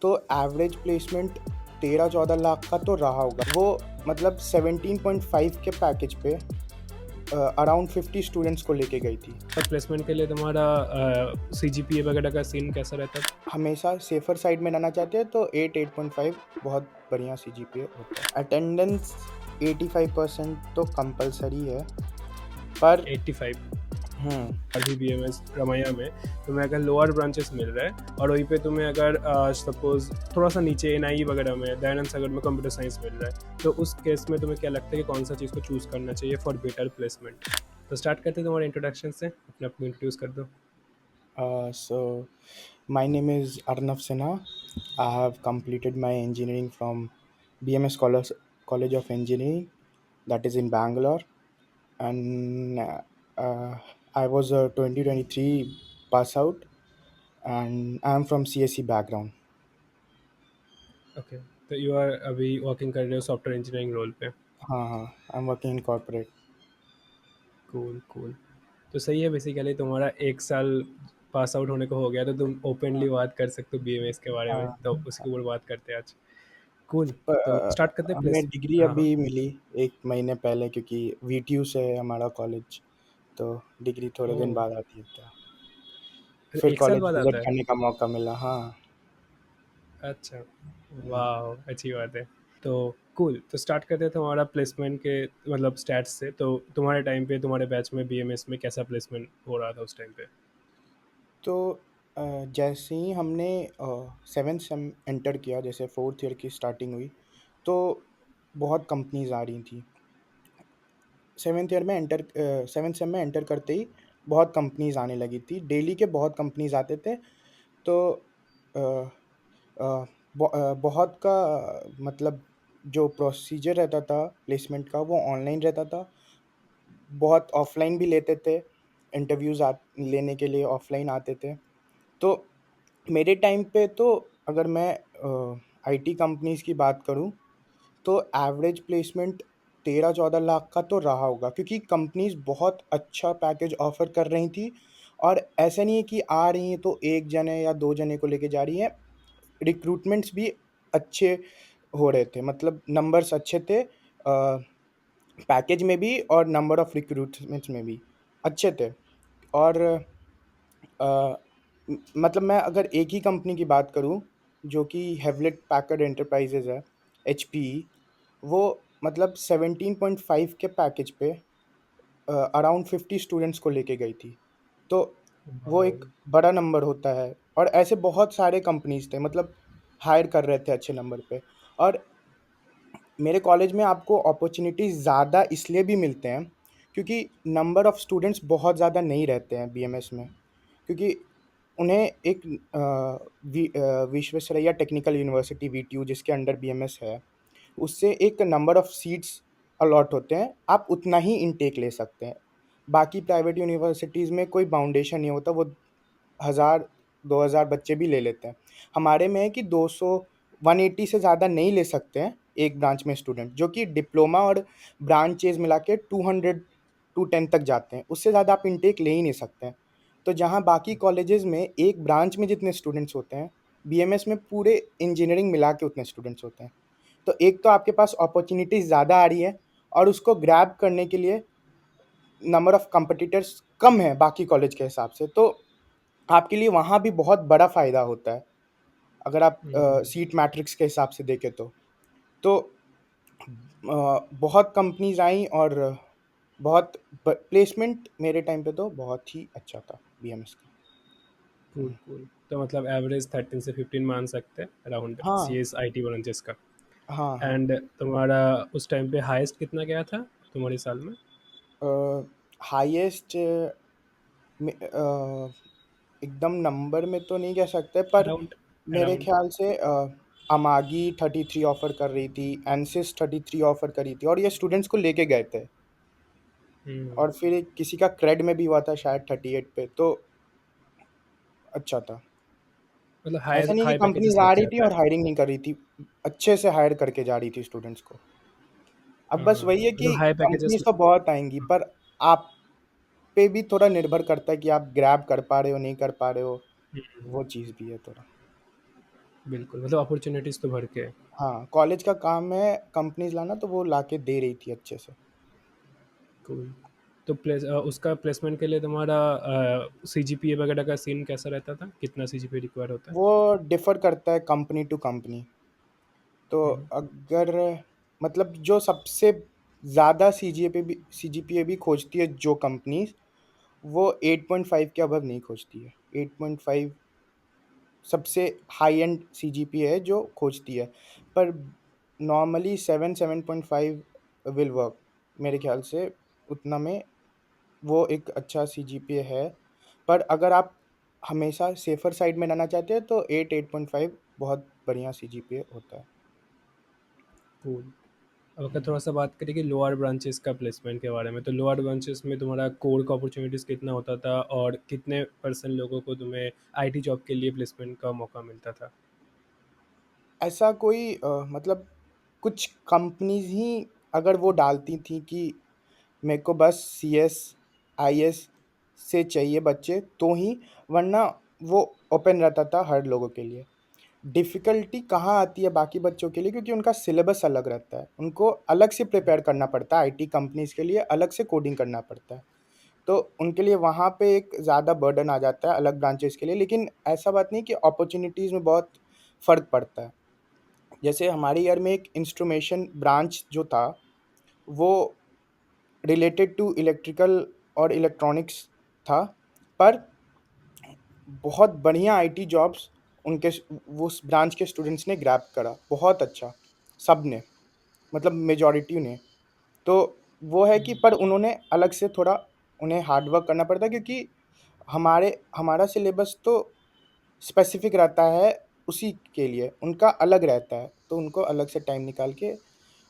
तो average placement 13-14 lakh का तो रहा होगा। वो मतलब 17.5 के पैकेज पे अराउंड 50 स्टूडेंट्स को लेके गई थी। और प्लेसमेंट के लिए तुम्हारा CGPA वगैरह का सीन कैसा रहता था? हमेशा सेफर साइड में रहना चाहते हैं तो 8-8.5 बहुत बढ़िया सीजीपीए होता है। अटेंडेंस 85% तो कंपलसरी है, पर 85? हम्म अभी BMS रमैया में तुम्हें अगर लोअर ब्रांचेस मिल रहा है और वहीं पे तुम्हें अगर सपोज थोड़ा सा नीचे NIE वगैरह में, दयानंद सागर में कंप्यूटर साइंस मिल रहा है, तो उस केस में तुम्हें क्या लगता है कि कौन सा चीज़ को चूज़ करना चाहिए फॉर बेटर प्लेसमेंट? तो स्टार्ट करते हैं तुम्हारे इंट्रोडक्शन से, अपने आप को इंट्रोड्यूस कर दो। so my name is Arnav Sinha. I have completed my engineering from BMS College of Engineering, that is in Bangalore, and I was a 2023 pass out, and I am from CSE background. Okay, तो you are अभी working कर रहे हो software engineering role पे? हाँ हाँ, I am working in corporate. Cool cool. तो सही है, बेसिकली तुम्हारा 1 साल पास आउट होने को हो गया, तो तुम ओपनली बात कर सकते हो BMS के बारे में, हाँ, तो उसके ऊपर बात करते हैं आज। कूल। तो प- स्टार्ट करते हैं हमें प्लेस। डिग्री हाँ अभी हाँ। मिली 1 महीने पहले, क्योंकि VTU से है हमारा कॉलेज, तो डिग्री थोड़े दिन ओह, बाद आती है। तो तो फिर 1 साल कॉलेज बाद विजिट आता है? करने का मौका मिला। हाँ। अच्छा, वाह, अच्छी बात है। तो कूल, तो स्टार्ट करते हैं तुम्हारा प्लेसमेंट के मतलब स्टैट्स से। तो तुम्हारे टाइम पे, तुम्हारे बैच में BMS में कैसा प्लेसमेंट हो रहा था उस टाइम पे? तो जैसे ही हमने 7th सेम एंटर किया, जैसे 4th ईयर की स्टार्टिंग हुई, तो बहुत कंपनीज आ रही थी। 7th सेम में एंटर करते ही बहुत कंपनीज आने लगी थी, डेली के बहुत कंपनीज आते थे। तो अ, अ, बहुत का मतलब जो प्रोसीजर रहता था प्लेसमेंट का, वो ऑनलाइन रहता था। बहुत ऑफलाइन भी लेते थे, इंटरव्यूज लेने के लिए ऑफलाइन आते थे। तो मेरे टाइम पे तो, अगर मैं आईटी कंपनीज की बात करूं, तो एवरेज प्लेसमेंट 13-14 लाख का तो रहा होगा, क्योंकि कंपनीज बहुत अच्छा पैकेज ऑफर कर रही थी। और ऐसा नहीं है कि आ रही हैं तो एक जने या दो जने को लेके जा रही हैं। रिक्रूटमेंट्स भी अच्छे हो रहे थे, मतलब नंबर्स अच्छे थे, पैकेज में भी और नंबर ऑफ रिक्रूटमेंट्स में भी अच्छे थे। और मतलब मैं अगर एक ही कंपनी की बात करूं, जो कि हेवलेट पैकर्ड एंटरप्राइजेज है, HPE, वो मतलब 17.5 के पैकेज पे अराउंड 50 स्टूडेंट्स को लेके गई थी। तो वो वाओ। एक बड़ा नंबर होता है। और ऐसे बहुत सारे कंपनीज थे, मतलब हायर कर रहे थे अच्छे नंबर पे। और मेरे कॉलेज में आपको अपॉर्चुनिटीज़ ज़्यादा इसलिए भी मिलते हैं, क्योंकि नंबर ऑफ़ स्टूडेंट्स बहुत ज़्यादा नहीं रहते हैं बीएमएस में। क्योंकि उन्हें एक विश्वेश्वरैया टेक्निकल यूनिवर्सिटी VTU, जिसके अंडर बीएमएस है, उससे एक नंबर ऑफ़ सीट्स अलॉट होते हैं, आप उतना ही इनटेक ले सकते हैं। बाकी प्राइवेट यूनिवर्सिटीज़ में कोई बाउंडेशन नहीं होता, वो 1000-2000 बच्चे भी ले लेते हैं। हमारे में है कि 200 180 से ज़्यादा नहीं ले सकते हैं एक ब्रांच में स्टूडेंट, जो कि डिप्लोमा और ब्रांचेज मिला के 200 टू 10 तक जाते हैं। उससे ज़्यादा आप इनटेक ले ही नहीं सकते हैं। तो जहाँ बाकी कॉलेजेस में एक ब्रांच में जितने स्टूडेंट्स होते हैं, बीएमएस में पूरे इंजीनियरिंग मिला के उतने स्टूडेंट्स होते हैं। तो एक तो आपके पास अपॉर्चुनिटीज़ ज़्यादा आ रही है, और उसको ग्रैब करने के लिए नंबर ऑफ कॉम्पिटिटर्स कम है बाकी कॉलेज के हिसाब से। तो आपके लिए वहाँ भी बहुत बड़ा फ़ायदा होता है, अगर आप सीट मैट्रिक्स के हिसाब से देखें तो। तो बहुत कंपनीज़ आईं, और बहुत प्लेसमेंट मेरे टाइम पे तो बहुत ही अच्छा था बीएमएस का। Cool cool. तो मतलब एवरेज 13 से 15 मान सकते हैं अराउंड हाँ CS IT ब्रांचेस का। हाँ हाँ। एंड तुम्हारा उस टाइम पे हाईएस्ट कितना गया था तुम्हारे साल में? हाईएस्ट एकदम नंबर में तो नहीं कह सकते, पर अराउंड मेरे अराउंड ख्याल से अमागी 33 ऑफर कर रही थी, एनसिस 33 ऑफर करी थी, और ये स्टूडेंट्स को लेके गए थे। और फिर किसी का क्रेड में भी हुआ था शायद 38 पे, तो अच्छा था। मतलब हाई ऐसा नहीं कि हाई कंपनीज पैकेजेस आ लग रही थी जाता और है। हायरिंग नहीं कर रही थी, अच्छे से हायर करके जा रही थी स्टूडेंट्स को। अब बस वही है कि मतलब हाई पैकेजेस। कंपनीज तो बहुत आएंगी, पर आप पे भी थोड़ा निर्भर करता है कि आप ग्रैब कर पा रहे हो नहीं कर पा रहे हो, वो चीज़ भी है थोड़ा। बिल्कुल, मतलब अपॉर्च्युनिटीज़ तो भर के है। हाँ, कॉलेज का काम है कंपनीज़ लाना, तो वो लाके दे रही थी अच्छे से। कूल। तो उसका प्लेसमेंट के लिए तुम्हारा सीजीपीए वगैरह का सीन कैसा रहता था? कितना सीजीपीए रिक्वायर होता है? वो डिफ़र करता है कंपनी टू कंपनी। तो हुँ, अगर मतलब जो सबसे ज़्यादा सीजीपीए भी खोजती है जो कंपनीज़, वो 8.5 के अबव नहीं खोजती है। 8.5 सबसे हाई एंड सीजीपीए है जो खोजती है। पर नॉर्मली 7.5 विल वर्क, मेरे ख़्याल से उतना में वो एक अच्छा सीजीपीए है। पर अगर आप हमेशा सेफ़र साइड में रहना चाहते हैं तो 8.5 बहुत बढ़िया सीजीपीए होता है। कूल। अब अगर हुँ। थोड़ा-सा बात करें कि लोअर ब्रांचेज़ का प्लेसमेंट के बारे में, तो लोअर ब्रांचेज़ में तुम्हारा कोर का अपॉर्च्युनिटीज़ कितना होता था और कितने परसेंट लोगों को तुम्हें आईटी जॉब के लिए प्लेसमेंट का मौका मिलता था? ऐसा कोई मतलब कुछ कंपनीज़ ही अगर वो डालती थी कि मेरे को बस सीएस, आईएएस से चाहिए बच्चे तो ही, वरना वो ओपन रहता था हर लोगों के लिए। डिफ़िकल्टी कहाँ आती है बाकी बच्चों के लिए, क्योंकि उनका सिलेबस अलग रहता है। उनको अलग से प्रिपेयर करना पड़ता है, आईटी कंपनीज़ के लिए अलग से कोडिंग करना पड़ता है। तो उनके लिए वहाँ पे एक ज़्यादा बर्डन आ जाता है अलग ब्रांचेज़ के लिए, लेकिन ऐसा बात नहीं कि अपॉर्च्युनिटीज़ में बहुत फ़र्क पड़ता है। जैसे हमारे ईयर में एक इंस्ट्रूमेशन ब्रांच जो था, वो रिलेटेड टू इलेक्ट्रिकल और इलेक्ट्रॉनिक्स था, पर बहुत बढ़िया आईटी जॉब्स उनके वो उस ब्रांच के स्टूडेंट्स ने ग्रैब करा, बहुत अच्छा, सबने, मतलब मेजॉरिटी ने। तो वो है कि पर उन्होंने अलग से थोड़ा उन्हें हार्ड वर्क करना पड़ता है, क्योंकि हमारे हमारा सिलेबस तो स्पेसिफिक रहता है उसी के लिए, उनका अलग रहता है, तो उनको अलग से टाइम निकाल के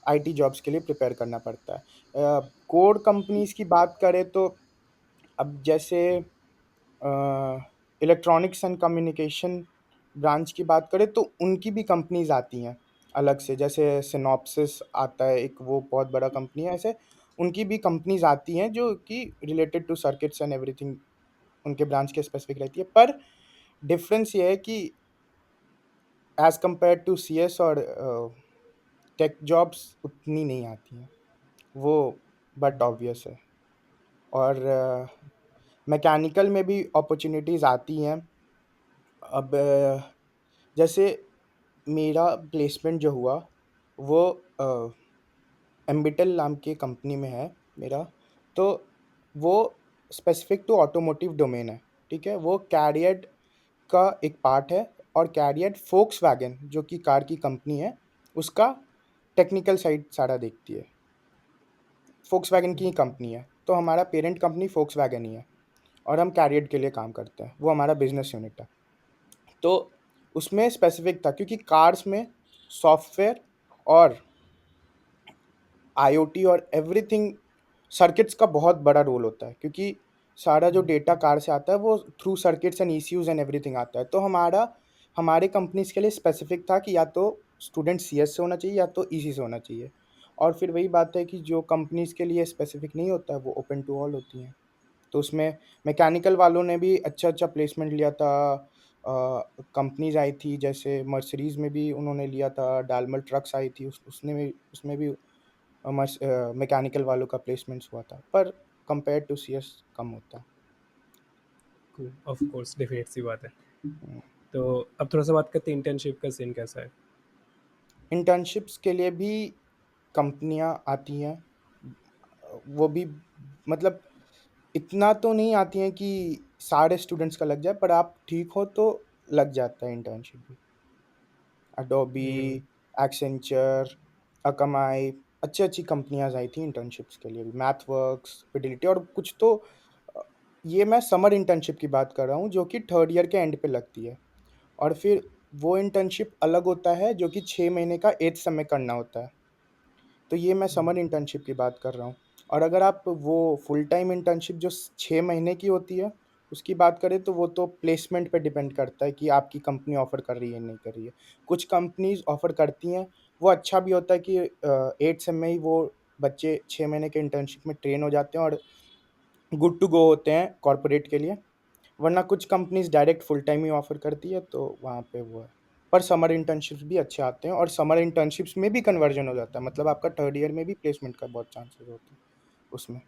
आईटी जॉब्स के लिए प्रिपेयर करना पड़ता है। कोर कंपनीज़ की बात करें तो अब जैसे इलेक्ट्रॉनिक्स एंड कम्युनिकेशन ब्रांच की बात करें तो उनकी भी कंपनीज़ आती हैं अलग से, जैसे सिनॉप्सिस आता है एक, वो बहुत बड़ा कंपनी है, ऐसे उनकी भी कंपनीज़ आती हैं जो कि related to circuits and everything उनके ब्रांच के स्पेसिफिक रहती है। पर डिफरेंस ये है कि एज़ कंपेयर टू सीएस और टेक जॉब्स उतनी नहीं आती हैं, वो बट ऑब्वियस है। और मैकेनिकल में भी अपॉर्च्युनिटीज़ आती हैं। अब जैसे मेरा प्लेसमेंट जो हुआ वो एम्बिटल नाम की कंपनी में है मेरा, तो वो स्पेसिफिक टू ऑटोमोटिव डोमेन है, ठीक है? वो कैरियड का एक पार्ट है, और कैरियड फोक्सवैगन जो कि कार की कंपनी है, उसका टेक्निकल साइड सारा देखती है। फोक्सवैगन की ही कंपनी है, तो हमारा पेरेंट कंपनी फोक्सवैगन ही है, और हम कैरियड के लिए काम करते हैं, वो हमारा बिज़नेस यूनिट है। तो उसमें स्पेसिफिक था क्योंकि कार्स में सॉफ्टवेयर और आईओटी और एवरीथिंग सर्किट्स का बहुत बड़ा रोल होता है, क्योंकि सारा जो डेटा कार से आता है वो through circuits and ECUs and everything आता है। तो हमारे कंपनीज के लिए स्पेसिफिक था कि या तो स्टूडेंट सीएस से होना चाहिए या तो ईसी से होना चाहिए। और फिर वही बात है कि जो कंपनीज के लिए स्पेसिफिक नहीं होता है वो ओपन टू ऑल होती हैं। तो उसमें मैकेनिकल वालों ने भी अच्छा अच्छा प्लेसमेंट लिया था। कंपनीज आई थी जैसे मर्सिडीज में भी उन्होंने लिया था, डालमर ट्रक्स आई थी, उसमें भी मैकेनिकल वालों का प्लेसमेंट्स हुआ था, पर कंपेयर टू सीएस कम होता है। ऑफ कोर्स, डेफिनेट सी बात है। हम्म। तो अब थोड़ा-सा बात करते हैं इंटर्नशिप का सीन कैसा है? इंटर्नशिप्स के लिए भी कंपनियां आती हैं, वो भी मतलब इतना तो नहीं आती हैं कि सारे स्टूडेंट्स का लग जाए, पर आप ठीक हो तो लग जाता है इंटर्नशिप भी। अडोबी, हुँ, एक्सेंचर, अकामाई, अच्छी-अच्छी कंपनियाँ आई थी इंटर्नशिप्स के लिए भी, मैथवर्क्स, फिडेलिटी, और कुछ तो अ, ये मैं समर इंटर्नशिप की बात कर रहा हूँ जो कि 3rd ईयर के एंड पे लगती है। और फिर वो इंटर्नशिप अलग होता है जो कि 6 महीने का 8th सेम में करना होता है। तो ये मैं समर इंटर्नशिप की बात कर रहा हूँ। और अगर आप वो फुल टाइम इंटर्नशिप जो 6 महीने की होती है, उसकी बात करें तो वो तो प्लेसमेंट पे डिपेंड करता है कि आपकी कंपनी ऑफ़र कर रही है, नहीं कर रही है। कुछ कंपनीज़ ऑफ़र करती हैं, वो अच्छा भी होता है कि 8 सेम में ही वो बच्चे 6 महीने के इंटर्नशिप में ट्रेन हो जाते हैं और गुड टू गो होते हैं कॉर्पोरेट के लिए। वरना कुछ कंपनीज़ डायरेक्ट फुल टाइम ही ऑफ़र करती है, तो वहाँ पे वो है। पर समर इंटर्नशिप्स भी अच्छे आते हैं और समर इंटर्नशिप्स में भी कन्वर्जन हो जाता है, मतलब आपका थर्ड ईयर में भी प्लेसमेंट का बहुत चांसेस होते हैं उसमें।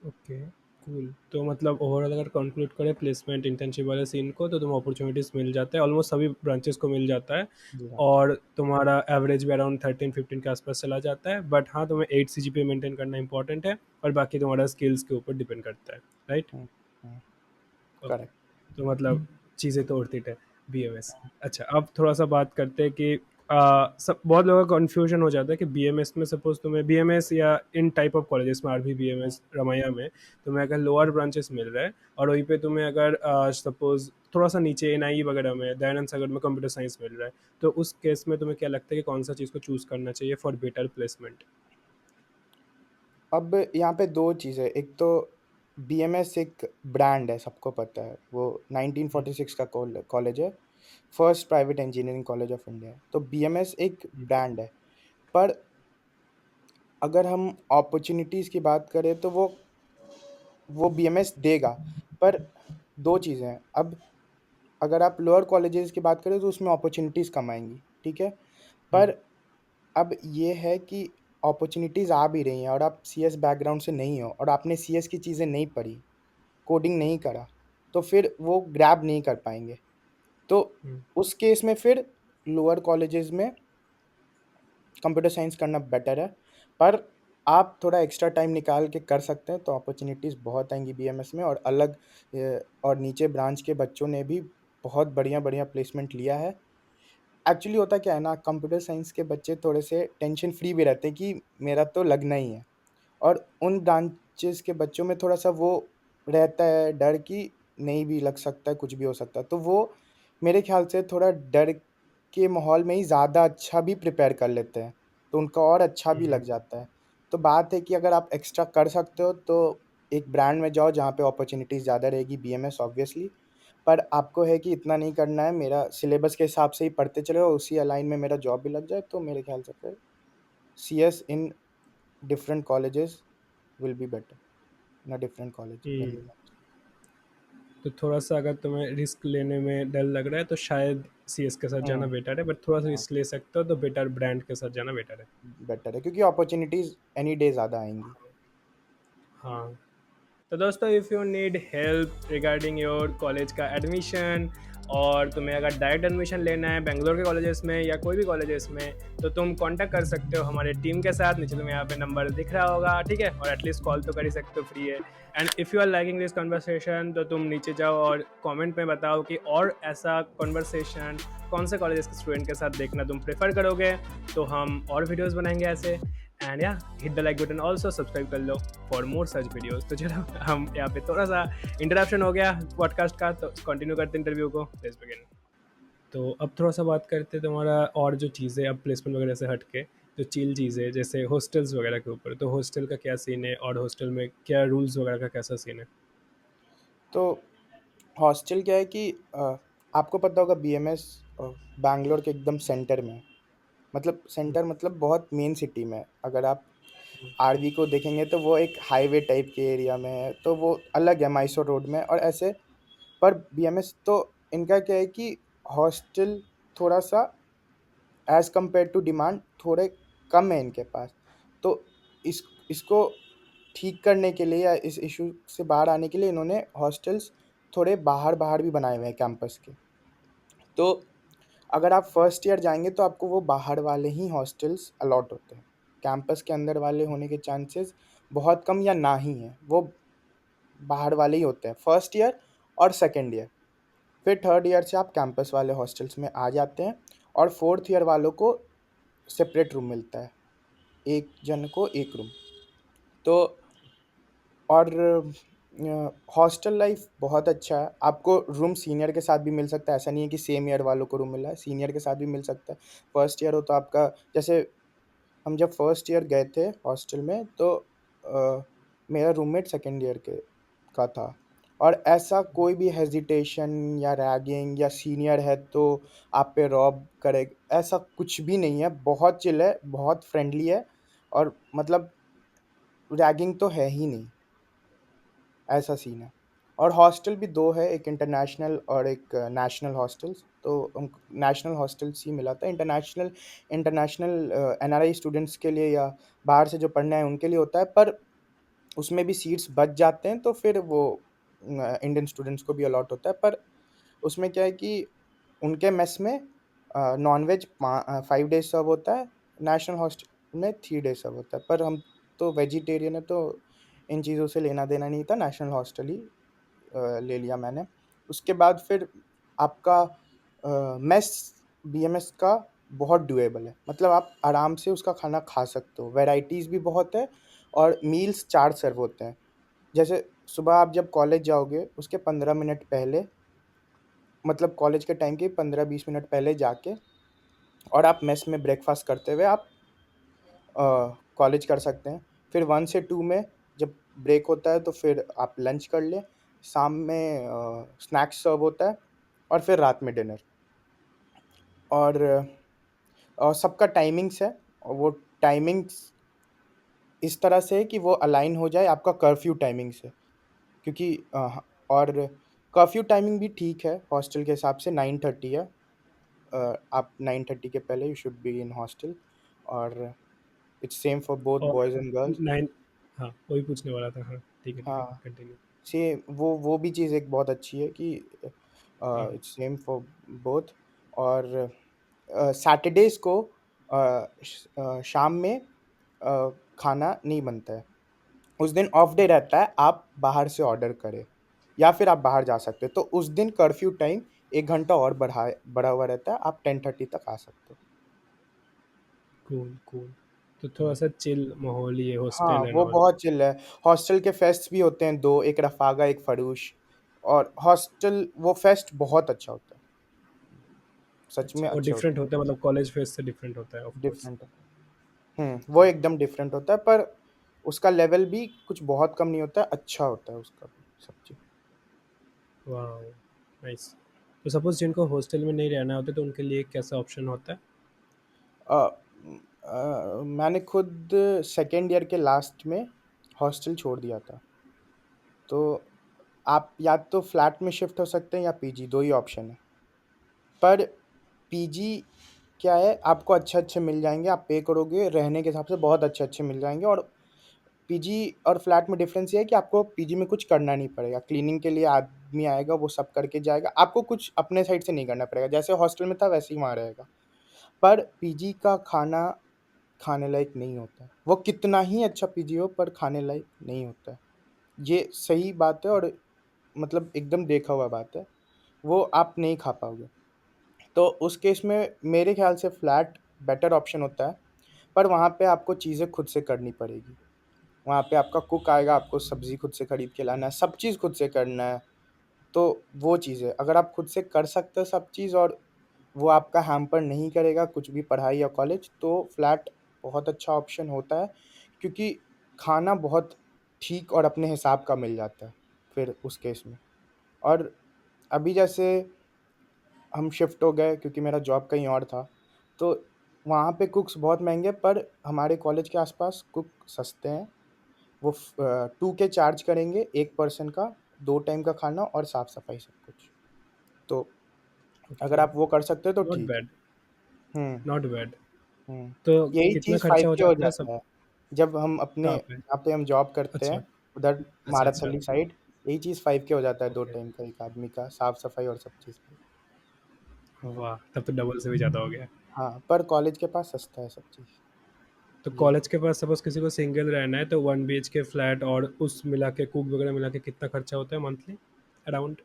Okay, cool. तो मतलब ओवरऑल अगर कंक्लूड करें प्लेसमेंट इंटर्नशिप वाले सीन को, तो तुम्हें अपॉर्चुनिटीज़ मिल जाता है, ऑलमोस्ट सभी ब्रांचेस को मिल जाता है। मिल जाता और तुम्हारा एवरेज भी अराउंड 13-15 के आसपास चला जाता है, बट हाँ, तुम्हें 8 CGPA मेंटेन करना इंपॉर्टेंट है, और बाकी तुम्हारा स्किल्स के ऊपर डिपेंड करता है, राइट? है। ओके। करेक्ट। तो मतलब चीज़ें तो उड़ती है, बीएमएस। अच्छा, अब थोड़ा सा बात करते हैं कि सब बहुत लोगों का कन्फ्यूजन हो जाता है कि बीएमएस में सपोज तुम्हें बीएमएस या इन टाइप ऑफ कॉलेजेस में, आरवी, बीएमएस, रमैया में तुम्हें अगर लोअर ब्रांचेस मिल रहा है, और वहीं पे तुम्हें अगर सपोज थोड़ा सा नीचे एनआई वगैरह में, दयानंद सागर में कंप्यूटर साइंस मिल रहा है, तो उस केस में तुम्हें क्या लगता है कि कौन सा चीज़ को चूज़ करना चाहिए फॉर बेटर प्लेसमेंट? अब यहाँ पे दो चीज़ें, एक तो बीएमएस एक ब्रांड है, सबको पता है, वो 1946 का कॉलेज है, first private engineering college of India है, तो बीएमएस एक ब्रांड है। पर अगर हम अपॉर्चुनिटीज़ की बात करें तो वो बीएमएस देगा, पर दो चीज़ें हैं। अब अगर आप लोअर कॉलेजेस की बात करें तो उसमें अपॉर्चुनिटीज़ कम आएंगी, ठीक है। पर अब ये है कि अपॉर्चुनिटीज़ आ भी रही हैं और आप सीएस बैकग्राउंड से नहीं हो और आपने सीएस की चीज़ें नहीं पढ़ी, कोडिंग नहीं करा, तो फिर वो ग्रैब नहीं कर पाएंगे। तो उस केस में फिर लोअर कॉलेजेस में कंप्यूटर साइंस करना बेटर है। पर आप थोड़ा एक्स्ट्रा टाइम निकाल के कर सकते हैं तो अपॉर्चुनिटीज़ बहुत आएंगी बीएमएस में, और अलग और नीचे ब्रांच के बच्चों ने भी बहुत बढ़िया बढ़िया प्लेसमेंट लिया है। एक्चुअली होता क्या है ना, कंप्यूटर साइंस के बच्चे थोड़े से टेंशन फ्री भी रहते हैं कि मेरा तो लगना ही है, और उन ब्रांचेस के बच्चों में थोड़ा-सा वो रहता है डर कि नहीं भी लग सकता है, कुछ भी हो सकता है। तो वो मेरे ख़्याल से थोड़ा डर के माहौल में ही ज़्यादा अच्छा भी प्रिपेयर कर लेते हैं, तो उनका और अच्छा भी लग जाता है। तो बात है कि अगर आप एक्स्ट्रा कर सकते हो तो एक ब्रांड में जाओ जहाँ पे अपॉर्च्युनिटीज़ ज़्यादा रहेगी, बीएमएस ऑब्वियसली। पर आपको है कि इतना नहीं करना है, मेरा सिलेबस के हिसाब से ही पढ़ते चले और उसी अलाइन में मेरा जॉब भी लग जाए, तो मेरे ख़्याल से फिर CS in different colleges will be better in a different college than hmm. BMS. तो थोड़ा सा अगर तुम्हें रिस्क लेने में डर लग रहा है, तो शायद सीएस के साथ जाना हुँ, बेटर है, बट थोड़ा सा हाँ, रिस्क ले सकते हो तो बेटर ब्रांड के साथ जाना बेटर है। बेटर है क्योंकि अपॉर्च्युनिटीज़ एनी डे ज़्यादा आएँगी। हाँ। तो दोस्तों, if you need help regarding your college का एडमिशन, और तुम्हें अगर डायरेक्ट एडमिशन लेना है बेंगलोर के कॉलेजेस में या कोई भी कॉलेजेस में, तो तुम कांटेक्ट कर सकते हो हमारे टीम के साथ। नीचे तुम्हें यहाँ पे नंबर दिख रहा होगा, ठीक है, और एटलीस्ट कॉल तो कर ही सकते हो, फ्री है। And if you are liking this conversation, तो तुम नीचे जाओ और कमेंट में बताओ कि और ऐसा कन्वर्सेशन कौन से कॉलेजेस के स्टूडेंट के साथ देखना तुम प्रेफर करोगे, तो हम और वीडियोज़ बनाएंगे ऐसे। एंड या hit the like button, also subscribe कर लो फॉर मोर सच वीडियोस। तो चलो, हम यहाँ पे थोड़ा सा इंटरप्शन हो गया पॉडकास्ट का, तो कंटिन्यू करते इंटरव्यू को, लेट्स बिगिन। तो अब थोड़ा सा बात करते हैं तुम्हारा और जो चीज़ें अब प्लेसमेंट वगैरह से हट के, जो चिल चीज़ें जैसे हॉस्टल्स वगैरह के ऊपर, तो हॉस्टल का क्या सीन है, और हॉस्टल में क्या रूल्स वगैरह का कैसा सीन है? तो हॉस्टल क्या है कि आपको पता होगा बीएमएस बैंगलोर के एकदम सेंटर में है। मतलब सेंटर मतलब बहुत मेन सिटी में है। अगर आप आरवी को देखेंगे तो वो एक हाईवे टाइप के एरिया में है, तो वो अलग है माइसोर रोड में और ऐसे। पर बीएमएस तो इनका क्या है कि हॉस्टल थोड़ा-सा एज़ कम्पेयर टू डिमांड थोड़े कम है इनके पास। तो इसको ठीक करने के लिए या इस इश्यू से बाहर आने के लिए इन्होंने हॉस्टल्स थोड़े बाहर-बाहर भी बनाए हुए हैं कैंपस के। तो अगर आप फर्स्ट ईयर जाएँगे तो आपको वो बाहर वाले ही हॉस्टल्स अलॉट होते हैं। कैंपस के अंदर वाले होने के चांसेस बहुत कम या ना ही हैं। वो बाहर वाले ही होते हैं फर्स्ट ईयर और सेकंड ईयर। फिर थर्ड ईयर से आप कैंपस वाले हॉस्टल्स में आ जाते हैं और फोर्थ ईयर वालों को सेपरेट रूम मिलता है। एक जन को एक रूम। तो और हॉस्टल लाइफ बहुत अच्छा है। आपको रूम सीनियर के साथ भी मिल सकता है, ऐसा नहीं है कि सेम ईयर वालों को रूम मिल रहा है, सीनियर के साथ भी मिल सकता है। फर्स्ट ईयर हो तो आपका, जैसे हम जब फर्स्ट ईयर गए थे हॉस्टल में तो मेरा रूममेट सेकंड ईयर के का था, और ऐसा कोई भी हेजिटेशन या रैगिंग या सीनियर है तो आप पे रॉब करे, ऐसा कुछ भी नहीं है। बहुत चिल है, बहुत फ्रेंडली है, और मतलब रैगिंग तो है ही नहीं, ऐसा सीन है। और हॉस्टल भी 2 है, एक इंटरनेशनल और एक नेशनल हॉस्टल्स। तो हमको नेशनल हॉस्टल्स ही मिला था। इंटरनेशनल इंटरनेशनल एनआरआई स्टूडेंट्स के लिए या बाहर से जो पढ़ने आए उनके लिए होता है, पर उसमें भी सीट्स बच जाते हैं, तो फिर वो इंडियन स्टूडेंट्स को भी अलॉट होता है। पर उसमें क्या है कि उनके मेस में नॉन-वेज 5 डेज़ सर्व होता है, नेशनल हॉस्टल में 3 डेज़ सर्व होता है। पर हम तो वेजिटेरियन है, तो इन चीज़ों से लेना-देना नहीं था, नेशनल हॉस्टल ही ले लिया मैंने। उसके बाद फिर आपका मेस बीएमएस का बहुत डुएबल है, मतलब आप आराम से उसका खाना खा सकते हो, वैराइटीज़ भी बहुत है और मील्स 4 सर्व होते हैं। जैसे सुबह आप जब कॉलेज जाओगे, उसके 15 मिनट पहले, मतलब कॉलेज के टाइम के 15-20 मिनट पहले जाके और आप मेस में ब्रेकफ़ास्ट करते हुए आप कॉलेज कर सकते हैं। फिर 1 से 2 में जब ब्रेक होता है तो फिर आप लंच कर लें। शाम में स्नैक्स सर्व होता है और फिर रात में डिनर। और सबका टाइमिंग्स है और वो टाइमिंग्स इस तरह से है कि वो अलाइन हो जाए आपका कर्फ्यू टाइमिंग से। क्योंकि और कर्फ्यू टाइमिंग भी ठीक है, हॉस्टल के हिसाब से 9:30 है। आप 9:30 के पहले you should be in hostel. और इट्स सेम फॉर बोथ और बॉयज़ एंड गर्ल्स। 9, हाँ, वही पूछने वाला था। हाँ, ठीक है, हाँ, कंटिन्यू। सेम वो भी चीज़ एक बहुत अच्छी है कि हाँ, इट्स सेम फॉर बोथ। और सैटरडेज़ को शाम में खाना नहीं बनता है। उस दिन ऑफ डे रहता है, आप बाहर से ऑर्डर करें या फिर आप बाहर जा सकते हो। तो उस दिन कर्फ्यू टाइम 1 घंटा और बढ़ा हुआ रहता है, आप 10:30 तक आ सकते हो। Cool, cool. तो हुँ। थोड़ा-सा चिल माहौल ही है हाँ, हॉस्टल एंड वो ऑल। बहुत चिल है। हॉस्टल के फेस्ट्स भी होते हैं 2, एक रफ़ागा, एक फ़रूश। और हॉस्टल वो फेस्ट बहुत अच्छा होता है, सच में अच्छा, और अच्छे होते डिफरेंट होता है, मतलब कॉलेज फेस्ट से डिफरेंट होता है ऑफ हैं, कोर्स। डिफरेंट होता है। वो एकदम डिफरेंट होता है, पर उसका लेवल भी कुछ बहुत कम नहीं होता है, अच्छा होता है उसका भी सब चीज़। वाओ! नाइस। तो सपोज़ जिनको हॉस्टल में नहीं रहना होता तो उनके लिए कैसा ऑप्शन होता है? मैंने खुद सेकंड ईयर के लास्ट में हॉस्टल छोड़ दिया था। तो आप या तो फ्लैट में शिफ्ट हो सकते हैं या पीजी, 2 ही ऑप्शन है। पर पीजी क्या है, आपको अच्छे-अच्छे मिल जाएँगे, आप पे करोगे, रहने के हिसाब से बहुत अच्छे-अच्छे मिल जाएँगे। और पीजी और फ्लैट में डिफ़रेंस ये है कि आपको पीजी में कुछ करना नहीं पड़ेगा। क्लीनिंग के लिए आदमी आएगा, वो सब करके जाएगा। आपको कुछ अपने साइड से नहीं करना पड़ेगा। जैसे हॉस्टल में था, वैसे ही वहाँ रहेगा। पर पीजी का खाना खाने लायक नहीं होता है। वो कितना ही अच्छा पीजी हो, पर खाने लायक नहीं होता है। ये सही बात है और मतलब एकदम देखा हुआ बात है। वो आप नहीं खा पाओगे। तो उस केस में मेरे ख़्याल से फ्लैट बेटर ऑप्शन होता है, पर वहाँ पे आपको चीज़ें खुद से करनी पड़ेगी। वहाँ पे आपका कुक आएगा, आपको सब्ज़ी खुद से खरीद के लाना है, सब चीज़ खुद से करना है। तो वो चीज़ है, अगर आप खुद से कर सकते हो सब चीज़ और वो आपका हैम्पर नहीं करेगा कुछ भी पढ़ाई या कॉलेज, तो फ्लैट बहुत अच्छा ऑप्शन होता है, क्योंकि खाना बहुत ठीक और अपने हिसाब का मिल जाता है, फिर उस केस में। और अभी जैसे हम शिफ्ट हो गए क्योंकि मेरा जॉब कहीं और था, तो वहाँ पे कुक्स बहुत महँगे, पर हमारे कॉलेज के आस-पास कुक सस्ते हैं। वो 2K चार्ज करेंगे 1 पर्सन का, 2 टाइम का खाना और साफ-सफाई सब कुछ। तो ओके, अगर आप वो कर सकते हो तो नॉट ठीक है। बैड, हुँ, नॉट बैड। हुँ। तो यही कितना चीज़ खर्चा हो 5K हो जाता है सब? जाता है। जब हम अपने कहाँ पे? जहाँ पे हम जॉब करते अच्छा, हैं, उधर अच्छा। माराथली साइड, यही चीज़ 5K हो जाता है 2 ओके। टाइम का एक आदमी का, साफ-सफाई और सब चीज़ का। हुँ। वाह! तब तो डबल से भी ज़्यादा हो गया। हाँ, पर कॉलेज के पास सस्ता है सब चीज़, तो ये है। कॉलेज के पास सपोज़ किसी को सिंगल रहना है तो 1 बीएचके फ्लैट और उस मिला के कुक वगैरह मिला के कितना खर्चा होता है मंथली अराउंड?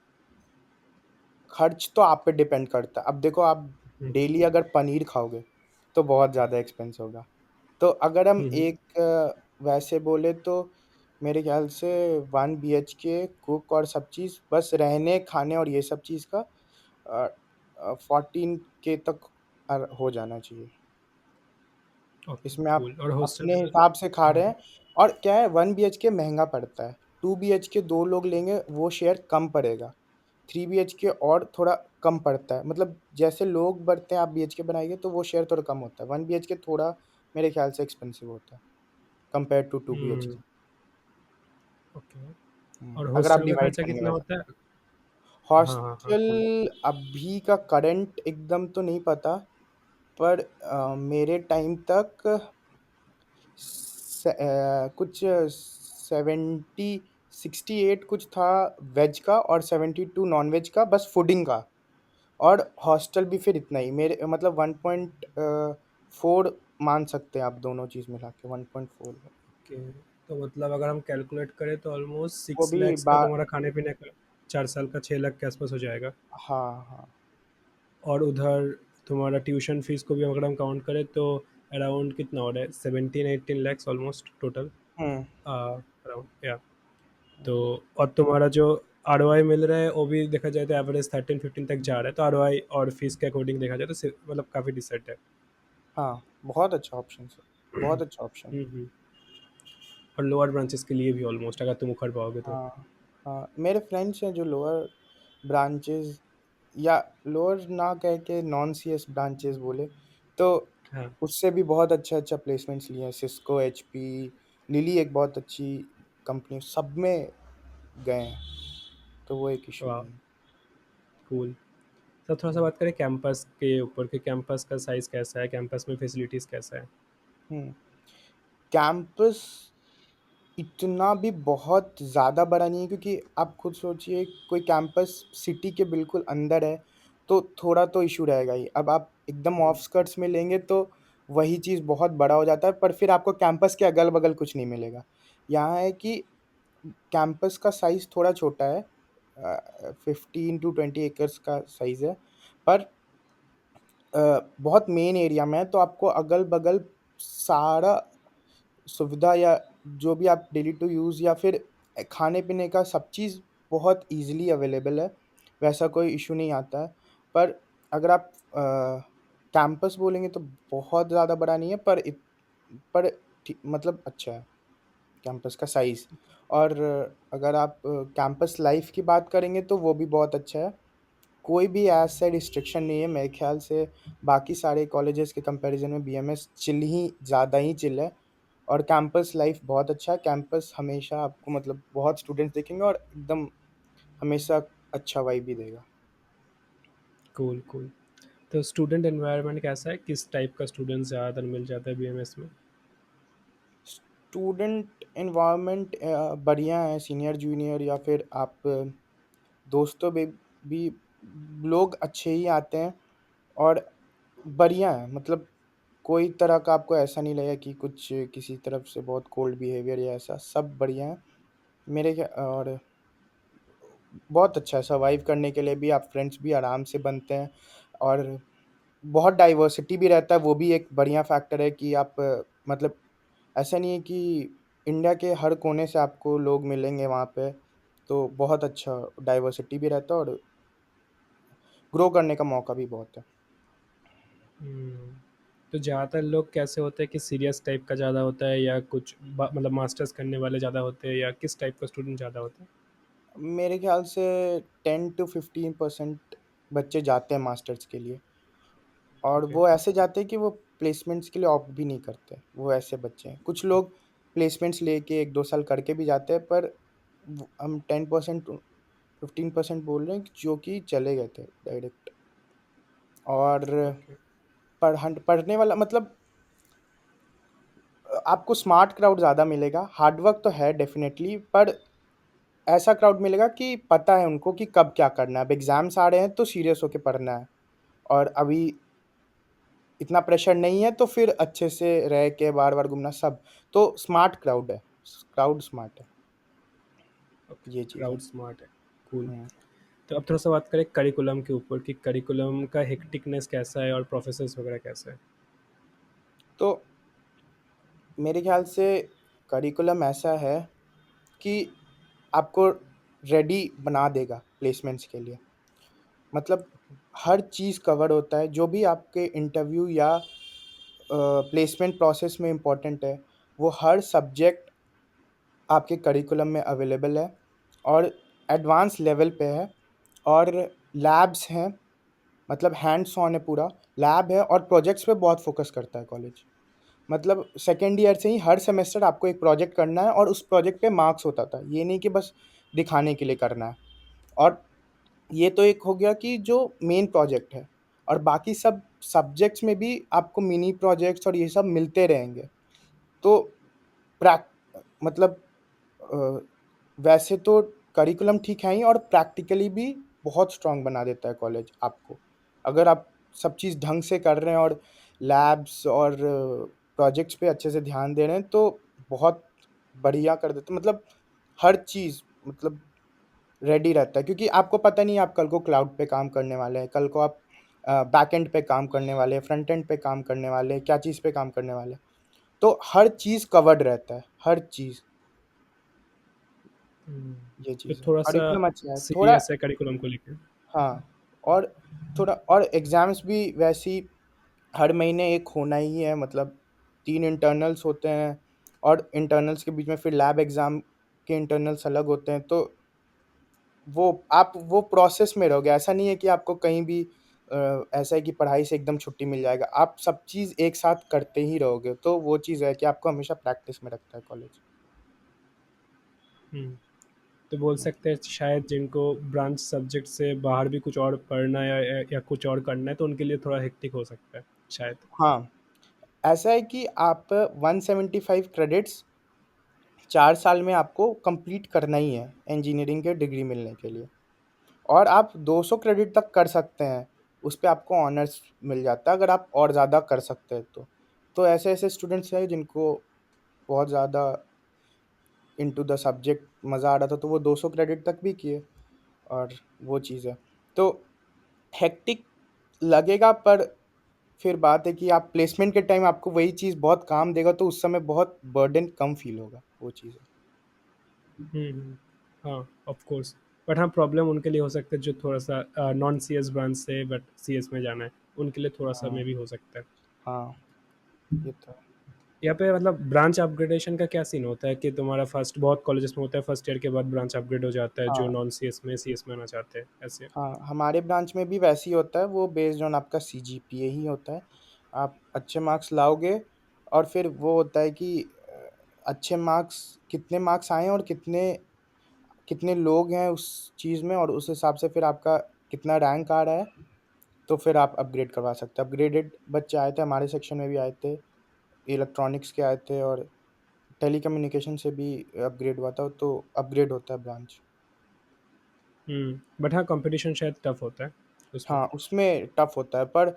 खर्च तो आप पे डिपेंड करता है। अब देखो, आप हुँ, डेली अगर पनीर खाओगे, तो बहुत ज़्यादा एक्सपेंस होगा। तो अगर हम हुँ, हुँ। एक वैसे बोले तो मेरे ख़्याल से 1 बीएचके कुक और सब चीज़, बस रहने, खाने और ये सब चीज़ का 14K तक हो जाना चाहिए। ओके, इसमें आप कूल। और हॉस्टल अपने में तो हिसाब से खा हाँ, रहे हैं। और क्या है, 1 बीएचके महँगा पड़ता है, 2 बीएचके 2 लोग लेंगे, वो शेयर कम पड़ेगा। 3 बीएचके और थोड़ा कम पड़ता है, मतलब जैसे लोग बढ़ते हैं आप बीएचके बनाएँगे तो वो शेयर थोड़ा कम होता है। 1 बीएचके थोड़ा मेरे ख़्याल से एक्सपेंसिव होता है कंपेयर्ड टू 2 हुँ, बीएचके। ओके। और अगर आप हॉस्टल का डिवाइड खर्चा करेंगे कितना वैसा। होता है? हाँ, हाँ, हाँ, हॉस्टल कूल। अभी का करंट एकदम तो नहीं पता, पर मेरे टाइम तक कुछ 68 कुछ था वेज का और 72 नॉन वेज का, बस फूडिंग का। और हॉस्टल भी फिर इतना ही, मेरे मतलब 1.4 मान सकते हैं आप, दोनों चीज़ मिला के 1.4। ओके, तो मतलब अगर हम कैलकुलेट करें तो ऑलमोस्ट वो 6 भी लैक्स का तुम्हारा खाने पीने का 4 साल का 6 लाख के आसपास हो जाएगा। हाँ हाँ। और उधर तुम्हारा ट्यूशन फीस को भी अगर हम काउंट करें तो अराउंड कितना हो रहा है, 17-18 लैक्स ऑलमोस्ट टोटल हम्म। अराउंड, या। तो और तुम्हारा जो आर मिल रहा है वो भी देखा जाए तो एवरेज 13-15 तक जा रहा है, तो आर और फीस के अकॉर्डिंग देखा जाए तो मतलब काफ़ी डिसेंट है। हाँ, बहुत अच्छा ऑप्शन है, बहुत अच्छा ऑप्शन है। हम्म। और लोअर ब्रांचेस के लिए भी ऑलमोस्ट अगर तुम उखड़ पाओगे तो। हाँ हाँ, मेरे फ्रेंड्स हैं जो लोअर ब्रांचेस, या लोअर ना कह के नॉन सीएस ब्रांचेस बोले, तो हाँ। उससे भी बहुत अच्छा अच्छा प्लेसमेंट्स लिए हैं। सिस्को, एचपी, लिली एक बहुत अच्छी कंपनी, सब में गए हैं, तो वो एक इशू वाह, नहीं है। कूल। तो थोड़ा सा हम्म। बात करें कैंपस के ऊपर कि कैंपस का साइज़ कैसा है, कैंपस में फैसिलिटीज़ कैसा है। हम्म। कैंपस इतना भी बहुत ज़्यादा बड़ा नहीं है, क्योंकि आप खुद सोचिए कोई कैंपस सिटी के बिल्कुल अंदर है तो थोड़ा तो इशू रहेगा ही। अब आप एकदम ऑफस्कर्ट्स में लेंगे तो वही चीज़ बहुत बड़ा हो जाता है, पर फिर आपको कैंपस के अगल बगल कुछ नहीं मिलेगा। यहाँ है कि कैंपस का साइज थोड़ा छोटा है, 15 to 20 एकर्स का साइज है, पर बहुत मेन एरिया में है, तो आपको अगल बगल सारा सुविधा, या जो भी आप डेली टू यूज़ या फिर खाने पीने का सब चीज़ बहुत इजीली अवेलेबल है, वैसा कोई इशू नहीं आता है। पर अगर आप कैंपस बोलेंगे तो बहुत ज़्यादा बड़ा नहीं है, पर मतलब अच्छा है कैंपस का साइज़। और अगर आप कैंपस लाइफ की बात करेंगे तो वो भी बहुत अच्छा है। कोई भी ऐसा रिस्ट्रिक्शन नहीं है मेरे ख्याल से। बाकी सारे कॉलेजेस के कंपैरिजन में बीएमएस चिल ही, ज़्यादा ही चिल है। और कैंपस लाइफ बहुत अच्छा है। कैंपस हमेशा आपको मतलब बहुत स्टूडेंट्स देखेंगे और एकदम हमेशा अच्छा वाइब भी देगा। Cool, cool. तो स्टूडेंट एनवायरनमेंट कैसा है, किस टाइप का स्टूडेंट ज़्यादातर मिल जाता है बीएमएस में? स्टूडेंट एनवायरनमेंट बढ़िया है, सीनियर जूनियर या फिर आप दोस्तों में भी लोग अच्छे ही आते हैं, और बढ़िया है। मतलब कोई तरह का आपको ऐसा नहीं लगेगा कि कुछ किसी तरफ से बहुत कोल्ड बिहेवियर या ऐसा, सब बढ़िया है मेरे क्या। और बहुत अच्छा है, सर्वाइव करने के लिए भी आप फ्रेंड्स भी आराम से बनते हैं। और बहुत डाइवर्सिटी भी रहता है, वो भी एक बढ़िया फैक्टर है कि आप मतलब ऐसा नहीं है कि इंडिया के हर कोने से आपको लोग मिलेंगे वहाँ पे, तो बहुत अच्छा डाइवर्सिटी भी रहता है और ग्रो करने का मौका भी बहुत है। हम्म। तो ज़्यादातर लोग कैसे होते हैं कि सीरियस टाइप का ज़्यादा होता है या कुछ मतलब मास्टर्स करने वाले ज़्यादा होते हैं, या किस टाइप का स्टूडेंट ज़्यादा होता है? मेरे ख्याल से 10 to 15% बच्चे जाते हैं मास्टर्स के लिए, और ओके। वो ऐसे जाते हैं कि वो प्लेसमेंट्स के लिए ऑप्ट भी नहीं करते, वो ऐसे बच्चे हैं। कुछ लोग प्लेसमेंट्स लेके 1-2 साल करके भी जाते हैं, पर हम 10% 15% बोल रहे हैं जो कि चले गए थे डायरेक्ट। और ओके। पढ़ने वाला मतलब आपको स्मार्ट क्राउड ज़्यादा मिलेगा, हार्डवर्क तो है डेफिनेटली, पर ऐसा क्राउड मिलेगा कि पता है उनको कि कब क्या करना है। अब एग्जाम्स आ रहे हैं तो सीरियस होके पढ़ना है, और अभी इतना प्रेशर नहीं है तो फिर अच्छे से रह के बार बार घूमना सब। तो स्मार्ट क्राउड है, क्राउड स्मार्ट है, ओके, ये चीज़ है। क्राउड स्मार्ट है। कूल। हम्म। तो अब थोड़ा सा बात करें करिकुलम के ऊपर कि करिकुलम का हेक्टिकनेस कैसा है और प्रोफेसर्स वगैरह कैसा है। तो मेरे ख्याल से करिकुलम ऐसा है कि आपको रेडी बना देगा प्लेसमेंट्स के लिए। मतलब हर चीज़ कवर होता है, जो भी आपके इंटरव्यू या प्लेसमेंट प्रोसेस में इम्पोर्टेंट है, वो हर सब्जेक्ट आपके करिकुलम में अवेलेबल है, और एडवांस लेवल पे है। और लैब्स हैं, मतलब हैंड्स ऑन है पूरा। लैब है और प्रोजेक्ट्स पे बहुत फोकस करता है कॉलेज। मतलब सेकेंड ईयर से ही हर सेमेस्टर आपको एक प्रोजेक्ट करना है, और उस प्रोजेक्ट पे मार्क्स होता था। ये नहीं कि बस दिखाने के लिए करना है। और ये तो एक हो गया कि जो मेन प्रोजेक्ट है, और बाकी सब सब्जेक्ट्स में भी आपको मिनी प्रोजेक्ट्स और ये सब मिलते रहेंगे। तो प्रैक मतलब अ, वैसे तो करिकुलम ठीक है ही, और प्रैक्टिकली भी बहुत स्ट्रांग बना देता है कॉलेज आपको। अगर आप सब चीज़ ढंग से कर रहे हैं और लैब्स और प्रोजेक्ट्स पे अच्छे से ध्यान दे रहे हैं, तो बहुत बढ़िया कर देते हैं। मतलब हर चीज़, मतलब रेडी रहता है, क्योंकि आपको पता नहीं है आप कल को क्लाउड पे काम करने वाले हैं, कल को आप बैक एंड पे काम करने वाले हैं, फ्रंट एंड पे काम करने वाले हैं, क्या चीज़ पे काम करने वाले हैं। तो हर चीज़ कवर्ड रहता है, हर चीज़। हुँ। ये तो चीज़ है, थोड़ा-सा करिकुलम अच्छा है थोड़ा। सीरियस है करिकुलम को लेके। हाँ, और थोड़ा और एग्ज़ाम्स भी वैसी हर महीने एक होना ही है, मतलब 3 इंटरनल्स होते हैं, और इंटरनल्स के बीच में फिर लैब एग्ज़ाम के इंटरनल्स अलग होते हैं। तो वो आप वो प्रोसेस में रहोगे, ऐसा नहीं है कि आपको कहीं भी ऐसा है कि पढ़ाई से एकदम छुट्टी मिल जाएगा, आप सब चीज़ एक साथ करते ही रहोगे, तो वो चीज़ है कि आपको हमेशा प्रैक्टिस में रखता है कॉलेज। हुँ। तो बोल हुँ। सकते हैं शायद जिनको ब्रांच सब्जेक्ट से बाहर भी कुछ और पढ़ना है या कुछ और करना है तो उनके लिए थोड़ा हेक्टिक हो सकता है शायद। हाँ, ऐसा है कि आप 175 क्रेडिट्स 4 साल में आपको कंप्लीट करना ही है, इंजीनियरिंग के डिग्री मिलने के लिए। और आप 200 क्रेडिट तक कर सकते हैं, उस पे आपको ऑनर्स मिल जाता है, अगर आप और ज़्यादा कर सकते हैं तो। तो ऐसे-ऐसे स्टूडेंट्स हैं जिनको बहुत ज़्यादा इंटू द सब्जेक्ट मज़ा आ रहा था, तो वो 200 क्रेडिट तक भी किए, और वो चीज़ है। तो हेक्टिक लगेगा, पर फिर बात है कि आप प्लेसमेंट के टाइम आपको वही चीज़ बहुत काम देगा, तो उस समय बहुत बर्डन कम फ़ील होगा, वो चीज़ है। हुँ। हाँ, ऑफ़ कोर्स। बट हाँ, प्रॉब्लम उनके लिए हो सकता है जो थोड़ा-सा नॉन सीएस ब्रांच से बट सीएस में जाना है, उनके लिए थोड़ा-सा हाँ, मे बी हो सकता है। हाँ, ये तो है। यहाँ पे मतलब ब्रांच अपग्रेडेशन का क्या सीन होता है कि तुम्हारा फर्स्ट बहुत कॉलेजेस में होता है फर्स्ट ईयर के बाद ब्रांच अपग्रेड हो जाता है जो हाँ, नॉन सीएस में सीएस में आना चाहते हैं, ऐसे? हाँ, हमारे ब्रांच में भी वैसे ही होता है, वो बेस्ड ऑन आपका सीजीपीए ही होता है। आप अच्छे मार्क्स लाओगे, और फिर वो होता है कि अच्छे मार्क्स, कितने मार्क्स आए हैं और कितने कितने लोग हैं उस चीज़ में, और उस हिसाब से फिर आपका कितना रैंक आ रहा है, तो फिर आप अपग्रेड करवा सकते हैं। अपग्रेडेड बच्चे आए थे, हमारे सेक्शन में भी आए थे, इलेक्ट्रॉनिक्स के आए थे, और टेलीकम्युनिकेशन से भी अपग्रेड हुआ था, तो अपग्रेड होता है ब्रांच। बट हाँ, कॉम्पिटिशन शायद टफ होता है उसमें। हाँ, उसमें टफ होता है, पर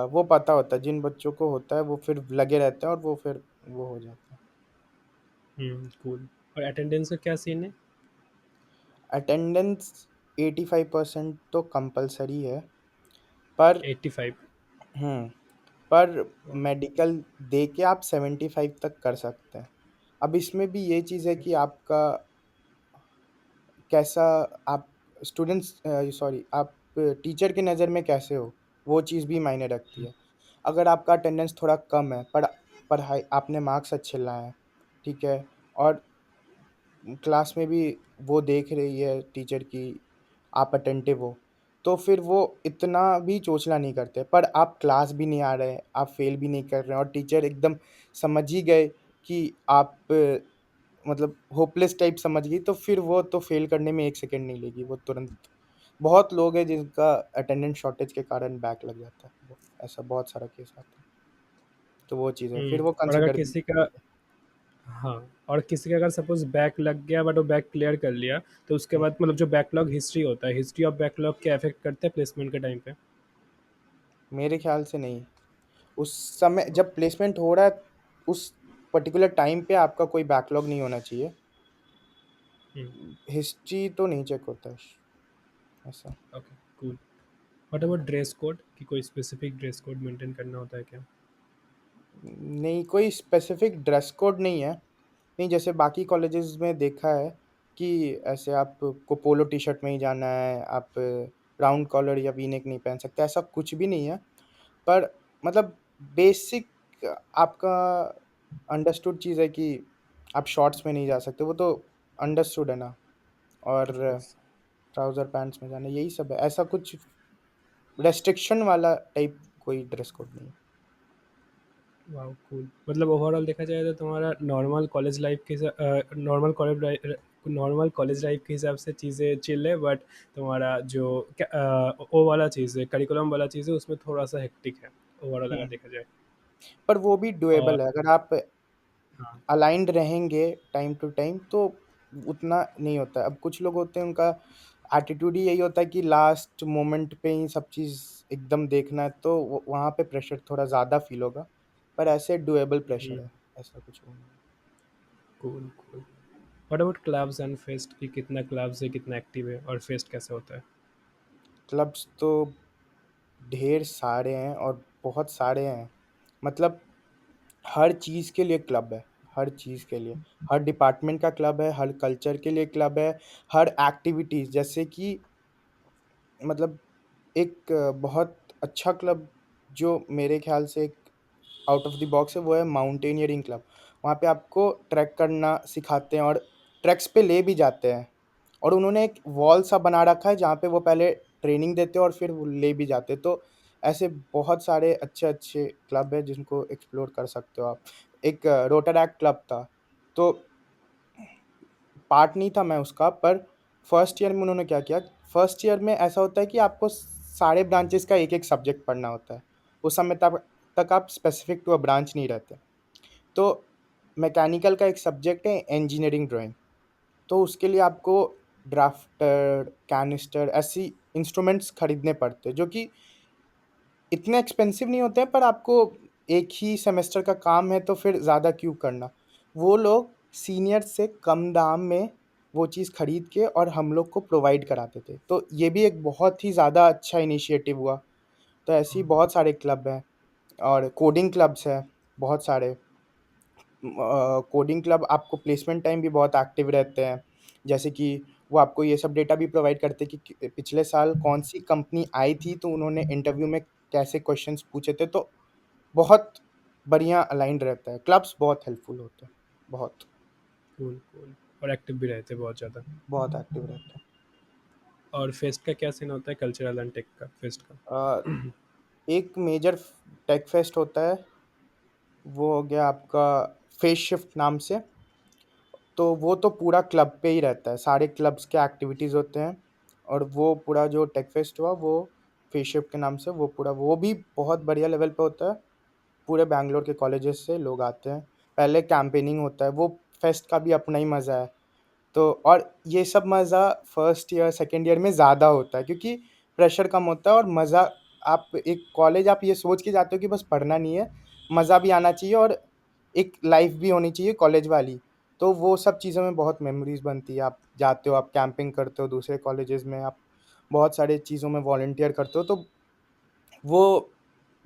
वो पता होता है, जिन बच्चों को होता है वो फिर लगे रहते हैं, और वो फिर वो हो जाता है। कूल। और अटेंडेंस का क्या सीन है? अटेंडेंस 85% तो कंपल्सरी है, पर 85। हुँ, पर मेडिकल दे के आप 75 तक कर सकते हैं। अब इसमें भी ये चीज़ है कि आपका कैसा, आप स्टूडेंट्स सॉरी, आप टीचर की नज़र में कैसे हो, वो चीज़ भी मायने रखती है। अगर आपका अटेंडेंस थोड़ा कम है, पर पढ़ाई आपने मार्क्स अच्छे लाए हैं, ठीक है, और क्लास में भी वो देख रही है टीचर कि आप अटेंटिव हो, तो फिर वो इतना भी चोचला नहीं करते। पर आप क्लास भी नहीं आ रहे, आप फेल भी नहीं कर रहे हैं, और टीचर एकदम समझ ही गए कि आप मतलब होपलेस टाइप समझ गई, तो फिर वो तो फेल करने में 1 सेकंड नहीं लेगी, वो तुरंत। बहुत लोग हैं जिनका अटेंडेंस शॉर्टेज के कारण बैक लग जाता है, वो ऐसा बहुत सारा केस आता है। तो वो चीज़ है, फिर वो और अगर कंसिडर भी किसी नहीं का करते। हाँ, और किसी का अगर सपोज़ बैक लग गया बट वो बैक क्लियर कर लिया, तो उसके हुँ, बाद मतलब जो बैकलॉग हिस्ट्री होता है, हिस्ट्री ऑफ बैकलॉग क्या अफ़ेक्ट करता है प्लेसमेंट के टाइम पे? मेरे ख़्याल से नहीं। उस समय जब प्लेसमेंट हो रहा है, उस पर्टिकुलर टाइम पे आपका कोई बैकलॉग नहीं होना चाहिए। हुँ, हिस्ट्री तो नहीं चेक होता है ऐसा। Okay, cool. What about dress code कि कोई स्पेसिफिक ड्रेस कोड मेंटेन करना होता है क्या? नहीं, कोई स्पेसिफिक ड्रेस कोड नहीं है। नहीं, जैसे बाकी कॉलेजेस में देखा है कि ऐसे आपको पोलो टी-शर्ट में ही जाना है, आप राउंड कॉलर या वी-नेक नहीं पहन सकते, ऐसा कुछ भी नहीं है। पर मतलब बेसिक आपका अंडरस्टूड चीज़ है कि आप शॉर्ट्स में नहीं जा सकते, वो तो अंडरस्टूड है ना। और ऑफ कोर्स। ट्राउज़र पैंट्स में जाना, यही सब है। ऐसा कुछ रेस्ट्रिक्शन वाला टाइप कोई ड्रेस कोड नहीं है। Wow, cool. मतलब ओवरऑल देखा जाए तो तुम्हारा नॉर्मल कॉलेज लाइफ के नॉर्मल नॉर्मल कॉलेज लाइफ के हिसाब से चीज़ें चिल है, बट तुम्हारा जो वो वाला चीज़ है, करिकुलम वाला चीज़ है, उसमें थोड़ा सा हेक्टिक है ओवरऑल अगर हुँ, देखा जाए। पर वो भी और डुएबल है, अगर आप हाँ। अलाइन्ड रहेंगे टाइम टू टाइम तो उतना नहीं होता है। अब कुछ लोग होते हैं उनका एटीट्यूड ही यही होता है कि लास्ट मोमेंट पे ही सब चीज़ एकदम देखना है तो वहाँ पे प्रेशर थोड़ा ज़्यादा फ़ील होगा। पर ऐसे डुएबल प्रेशर है, ऐसा कुछ वो नहीं है। Cool cool. What about clubs and fest, कि कितना क्लब्स है, कितना एक्टिव है, और फेस्ट कैसे होता है? क्लब्स तो ढेर सारे हैं और बहुत सारे हैं। मतलब हर चीज़ के लिए क्लब है, हर चीज़ के लिए। हर डिपार्टमेंट का क्लब है, हर कल्चर के लिए क्लब है, हर एक्टिविटीज़ जैसे कि मतलब एक बहुत अच्छा क्लब जो मेरे ख़्याल से एक आउट ऑफ द बॉक्स है वो है माउंटेनियरिंग क्लब। वहाँ पे आपको ट्रैक करना सिखाते हैं और ट्रैक्स पे ले भी जाते हैं। और उन्होंने एक वॉल सा बना रखा है जहाँ पे वो पहले ट्रेनिंग देते हैं और फिर वो ले भी जाते हैं। तो ऐसे बहुत सारे अच्छे-अच्छे क्लब हैं जिनको एक्सप्लोर कर सकते हो आप। एक रोटरैक्ट क्लब था, तो पार्ट नहीं था मैं उसका, पर फर्स्ट ईयर में उन्होंने क्या किया, फर्स्ट ईयर में ऐसा होता है कि आपको सारे ब्रांचेस का एक-एक सब्जेक्ट पढ़ना होता है। उस समय तक आप स्पेसिफिक टू अ ब्रांच नहीं रहते। तो मैकेनिकल का एक सब्जेक्ट है इंजीनियरिंग ड्राइंग, तो उसके लिए आपको ड्राफ्टर, कैनिस्टर ऐसी इंस्ट्रूमेंट्स खरीदने पड़ते हैं, जो कि इतने एक्सपेंसिव नहीं होते हैं, पर आपको एक ही सेमेस्टर का काम है तो फिर ज़्यादा क्यों करना। वो लोग सीनियर से कम दाम में वो चीज़ खरीद के और हम लोग को प्रोवाइड कराते थे। तो ये भी एक बहुत ही ज़्यादा अच्छा इनिशिएटिव हुआ। तो ऐसे ही बहुत सारे क्लब हैं और कोडिंग क्लब्स हैं बहुत सारे। कोडिंग क्लब आपको प्लेसमेंट टाइम भी बहुत एक्टिव रहते हैं। जैसे कि वो आपको ये सब डेटा भी प्रोवाइड करते हैं कि पिछले साल कौन-सी कंपनी आई थी, तो उन्होंने इंटरव्यू में कैसे क्वेश्चंस पूछे थे, तो बहुत बढ़िया अलाइन्ड रहता है। क्लब्स बहुत हेल्पफुल होते हैं, बहुत, कूल कूल। और एक्टिव भी रहते हैं बहुत ज़्यादा। बहुत एक्टिव रहते हैं। और फेस्ट का क्या सीन होता है, कल्चरल एंड टेक का, फेस्ट का? अ, एक मेजर टेक फेस्ट होता है, वो हो गया आपका फेस शिफ्ट नाम से। तो वो तो पूरा क्लब पे ही रहता है, सारे क्लब्स के एक्टिविटीज़ होते हैं और वो पूरा जो टेक फेस्ट हुआ वो फेशिप के नाम से वो पूरा वो भी बहुत बढ़िया लेवल पे होता है। पूरे बैंगलोर के कॉलेजेस से लोग आते हैं। पहले कैंपेनिंग होता है, वो फेस्ट का भी अपना ही मज़ा है। तो और ये सब मज़ा फर्स्ट ईयर, सेकंड ईयर में ज़्यादा होता है क्योंकि प्रेशर कम होता है और मज़ा आप एक कॉलेज आप ये सोच के जाते हो कि बस पढ़ना नहीं है, मज़ा भी आना चाहिए और एक लाइफ़ भी होनी चाहिए कॉलेज वाली। तो वो सब चीज़ों में बहुत मेमोरीज़ बनती है। आप जाते हो, आप कैंपिंग करते हो दूसरे कॉलेजेस में, आप बहुत सारी चीज़ों में वॉलंटियर करते हो, तो वो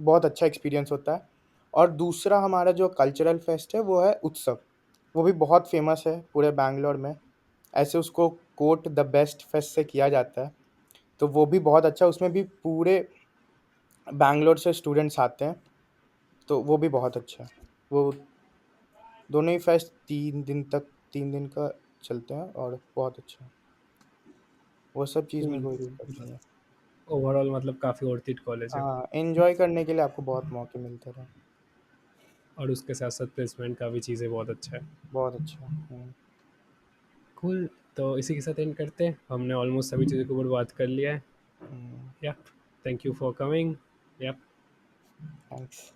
बहुत अच्छा एक्सपीरियंस होता है। और दूसरा हमारा जो कल्चरल फेस्ट है वो है उत्सव। वो भी बहुत फ़ेमस है पूरे बैंगलोर में। ऐसे उसको कोट द बेस्ट फेस्ट से किया जाता है। तो वो भी बहुत अच्छा, उसमें भी पूरे बैंगलोर से स्टूडेंट्स आते हैं, तो वो भी बहुत अच्छा है। वो दोनों ही फेस्ट 3 दिन का चलते हैं और बहुत अच्छा है। वो सब चीज़ में कूल कोई कूल। दिक्कत नहीं है। ओवरऑल मतलब काफ़ी वर्थ इट कॉलेज है। हाँ, एन्जॉय करने के लिए आपको बहुत मौके मिलते रहे। और उसके साथ साथ प्लेसमेंट का भी चीज़ें बहुत अच्छा है। बहुत अच्छा। हुँ, कूल। तो इसी के साथ एंड करते हैं, हमने ऑलमोस्ट सभी चीज़ों के ऊपर बात कर लिया है। हुँ, या, थैंक यू फॉर कमिंग। या। थैंक्स।